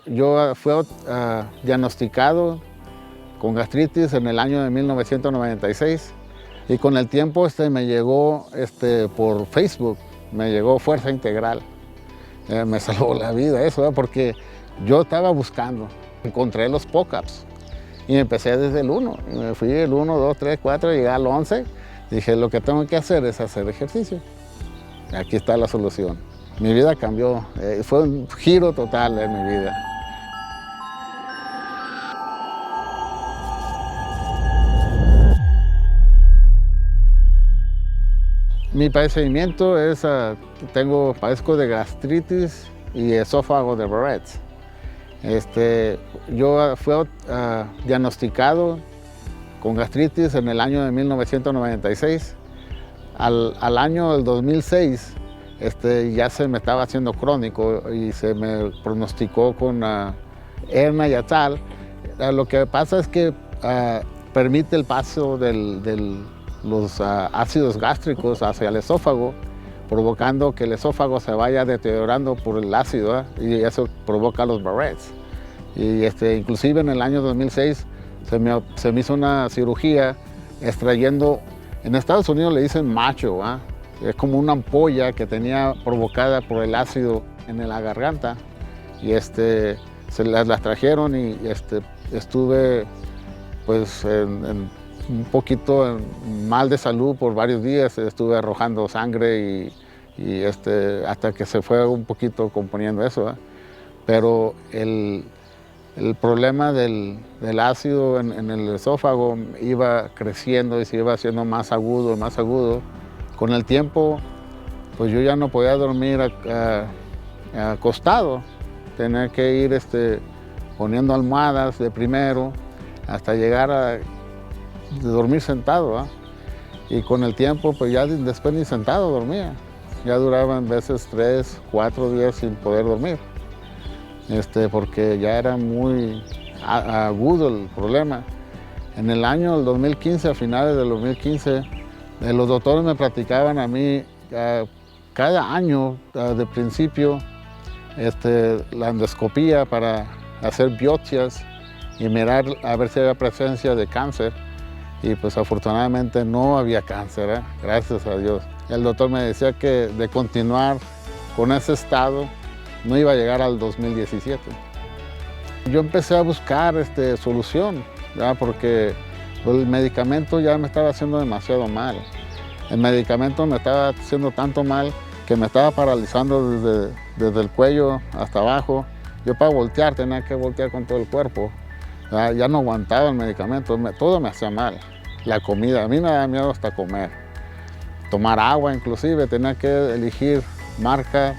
Yo fui diagnosticado con gastritis en el año de 1996 y con el tiempo me llegó por Facebook, me llegó Fuerza Integral. Me salvó la vida eso, porque yo estaba buscando, encontré los POCAPs y empecé desde el 1. Me fui el 1, 2, 3, 4, llegué al 11. Dije, lo que tengo que hacer es hacer ejercicio. Aquí está la solución. Mi vida cambió, fue un giro total en mi vida. Mi padecimiento es, padezco de gastritis y esófago de Barrett's. Yo fui diagnosticado con gastritis en el año de 1996. Al año del 2006 ya se me estaba haciendo crónico y se me pronosticó con hernia yatal. Lo que pasa es que permite el paso los ácidos gástricos hacia el esófago, provocando que el esófago se vaya deteriorando por el ácido, y eso provoca los Barrett's. Y inclusive en el año 2006 se me hizo una cirugía extrayendo, en Estados Unidos le dicen macho, es como una ampolla que tenía provocada por el ácido en la garganta, y se las trajeron y estuve pues un poquito mal de salud por varios días. Estuve arrojando sangre y hasta que se fue un poquito componiendo eso, Pero el problema del ácido en el esófago iba creciendo y se iba haciendo más agudo, más agudo. Con el tiempo, pues yo ya no podía dormir acostado. Tenía que ir poniendo almohadas de primero hasta llegar a dormir sentado, y con el tiempo pues ya después ni sentado dormía. Ya duraba en veces 3, 4 días sin poder dormir, porque ya era muy agudo el problema. En el año del 2015, a finales del 2015, los doctores me platicaban a mí cada año de principio la endoscopía para hacer biopsias y mirar a ver si había presencia de cáncer. Y pues afortunadamente no había cáncer, gracias a Dios. El doctor me decía que de continuar con ese estado no iba a llegar al 2017. Yo empecé a buscar solución, porque el medicamento ya me estaba haciendo demasiado mal. El medicamento me estaba haciendo tanto mal que me estaba paralizando desde el cuello hasta abajo. Yo para voltear tenía que voltear con todo el cuerpo. Ya no aguantaba el medicamento, todo me hacía mal. La comida, a mí me da miedo hasta comer. Tomar agua inclusive, tenía que elegir marca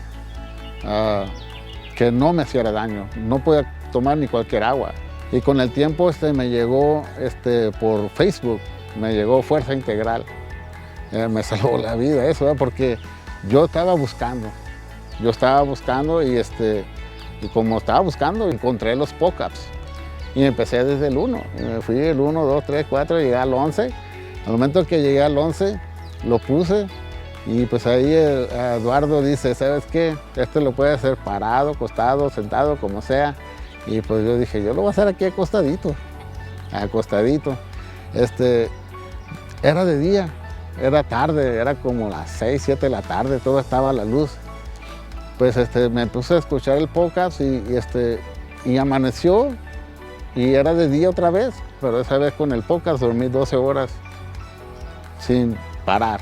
que no me hiciera daño. No podía tomar ni cualquier agua. Y con el tiempo me llegó por Facebook, me llegó Fuerza Integral. Me salvó la vida eso, porque yo estaba buscando. Y como estaba buscando, encontré los POCAPs. Y empecé desde el 1. Me fui el 1, 2, 3, 4, llegué al 11. Al momento que llegué al 11, lo puse. Y pues ahí Eduardo dice, ¿sabes qué? Lo puede hacer parado, acostado, sentado, como sea. Y pues yo dije, yo lo voy a hacer aquí acostadito. Acostadito. Era de día, era tarde, era como las 6, 7 de la tarde, todo estaba a la luz. Pues me puse a escuchar el podcast y amaneció. Y era de día otra vez, pero esa vez con el podcast dormí 12 horas sin parar.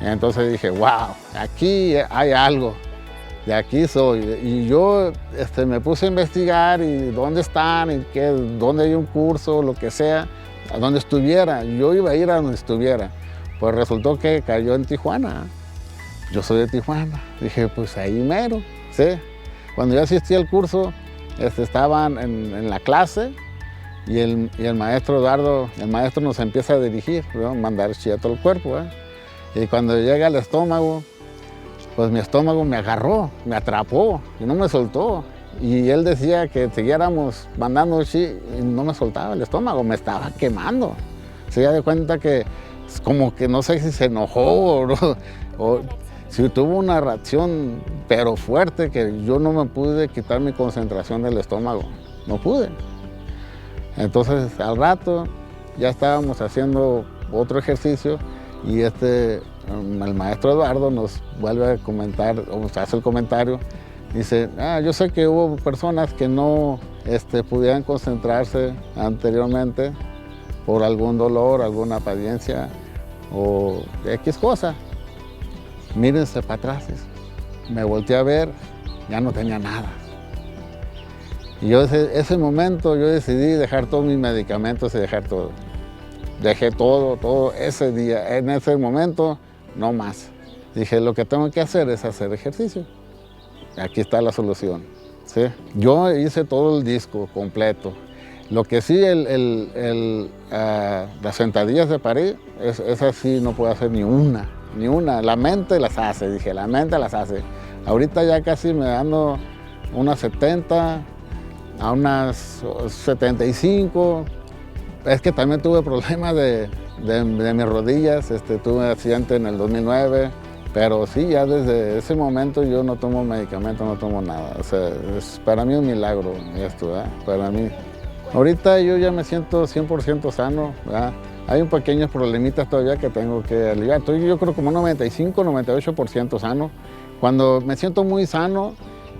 Y entonces dije, wow, aquí hay algo, de aquí soy. Y yo me puse a investigar y dónde están, y dónde hay un curso, lo que sea, a donde estuviera. Yo iba a ir a donde estuviera. Pues resultó que cayó en Tijuana. Yo soy de Tijuana. Dije, pues ahí mero, ¿sí? Cuando yo asistí al curso, estaban en la clase y el maestro Eduardo, el maestro nos empieza a dirigir, mandar chillar todo el cuerpo. Y cuando llega al estómago, pues mi estómago me agarró, me atrapó y no me soltó. Y él decía que siguiéramos mandando chi y no me soltaba el estómago, me estaba quemando. Se da cuenta que como que no sé si se enojó Sí, tuvo una reacción, pero fuerte, que yo no me pude quitar mi concentración del estómago, no pude. Entonces, al rato, ya estábamos haciendo otro ejercicio y el maestro Eduardo nos vuelve a comentar, o nos hace el comentario, dice, yo sé que hubo personas que no pudieran concentrarse anteriormente por algún dolor, alguna apariencia o X cosa. Mírense para atrás. Me volteé a ver, ya no tenía nada. Y yo ese momento yo decidí dejar todos mis medicamentos y dejar todo. Dejé todo ese día. En ese momento, no más. Dije, lo que tengo que hacer es hacer ejercicio. Aquí está la solución. ¿Sí? Yo hice todo el disco completo. Lo que sí, las sentadillas de pared, esas sí no puedo hacer ni una. La mente las hace, dije, la mente las hace. Ahorita ya casi me ando unas 70, a unas 75. Es que también tuve problemas de mis rodillas, tuve accidente en el 2009, pero sí, ya desde ese momento yo no tomo medicamento, no tomo nada. O sea, para mí es un milagro esto, ¿verdad? Para mí. Ahorita yo ya me siento 100% sano, ¿verdad? Hay un pequeños problemitas todavía que tengo que aliviar. Estoy yo creo como un 95, 98% sano. Cuando me siento muy sano,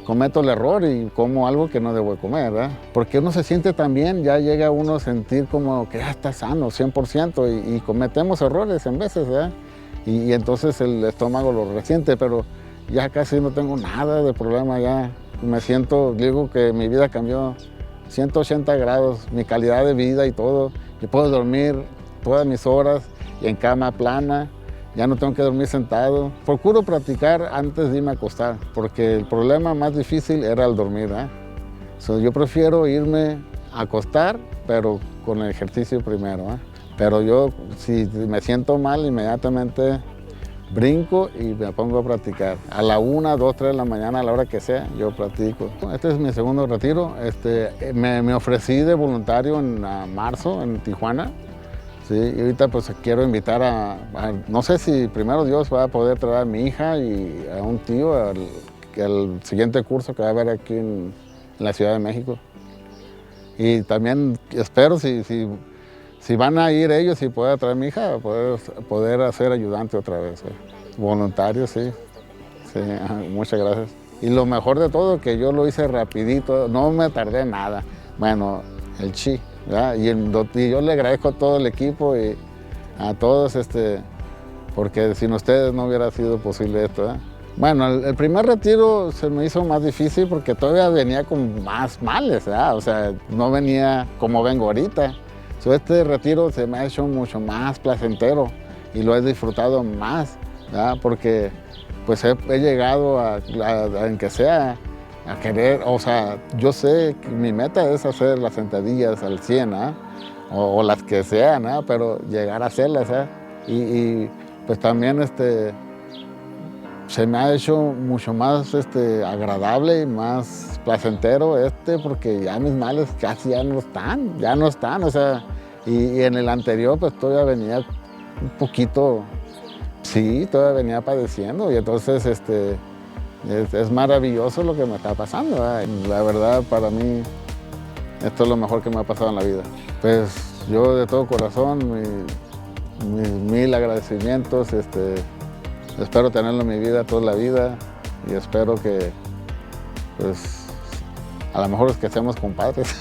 cometo el error y como algo que no debo comer, ¿verdad? Porque uno se siente tan bien, ya llega uno a sentir como que ya está sano, 100%, y cometemos errores en veces, ¿verdad? Y entonces el estómago lo resiente, pero ya casi no tengo nada de problema, ya me siento, digo que mi vida cambió 180 grados, mi calidad de vida y todo. Yo puedo dormir todas mis horas y en cama plana, ya no tengo que dormir sentado. Procuro practicar antes de irme a acostar, porque el problema más difícil era el dormir, ¿eh? Yo prefiero irme a acostar, pero con el ejercicio primero, ¿eh? Pero yo, si me siento mal, inmediatamente brinco y me pongo a practicar. A la 1, 2, 3 de la mañana, a la hora que sea, yo practico. Este es mi segundo retiro. Me ofrecí de voluntario en marzo en Tijuana. Sí, y ahorita pues quiero invitar no sé si primero Dios va a poder traer a mi hija y a un tío al siguiente curso que va a haber aquí en la Ciudad de México. Y también espero si van a ir ellos y pueda traer a mi hija, poder hacer ayudante otra vez. Voluntario, sí. Sí, muchas gracias. Y lo mejor de todo, que yo lo hice rapidito, no me tardé nada. Bueno, el chi, ¿verdad? Y yo le agradezco a todo el equipo y a todos, porque sin ustedes no hubiera sido posible esto, ¿verdad? Bueno, el primer retiro se me hizo más difícil porque todavía venía con más males, ¿verdad? O sea, no venía como vengo ahorita. Este retiro se me ha hecho mucho más placentero y lo he disfrutado más, ¿verdad? Porque pues he llegado en que sea, a querer, o sea, yo sé que mi meta es hacer las sentadillas al 100, ¿eh? o las que sean, ¿eh? Pero llegar a hacerlas, ¿eh? Y pues también se me ha hecho mucho más agradable y más placentero porque ya mis males casi ya no están, o sea, y en el anterior pues todavía venía un poquito, sí, todavía venía padeciendo y entonces es maravilloso lo que me está pasando, ¿verdad? La verdad, para mí, esto es lo mejor que me ha pasado en la vida. Pues yo de todo corazón, mis mil agradecimientos, espero tenerlo en mi vida toda la vida y espero que, pues, a lo mejor es que seamos compadres.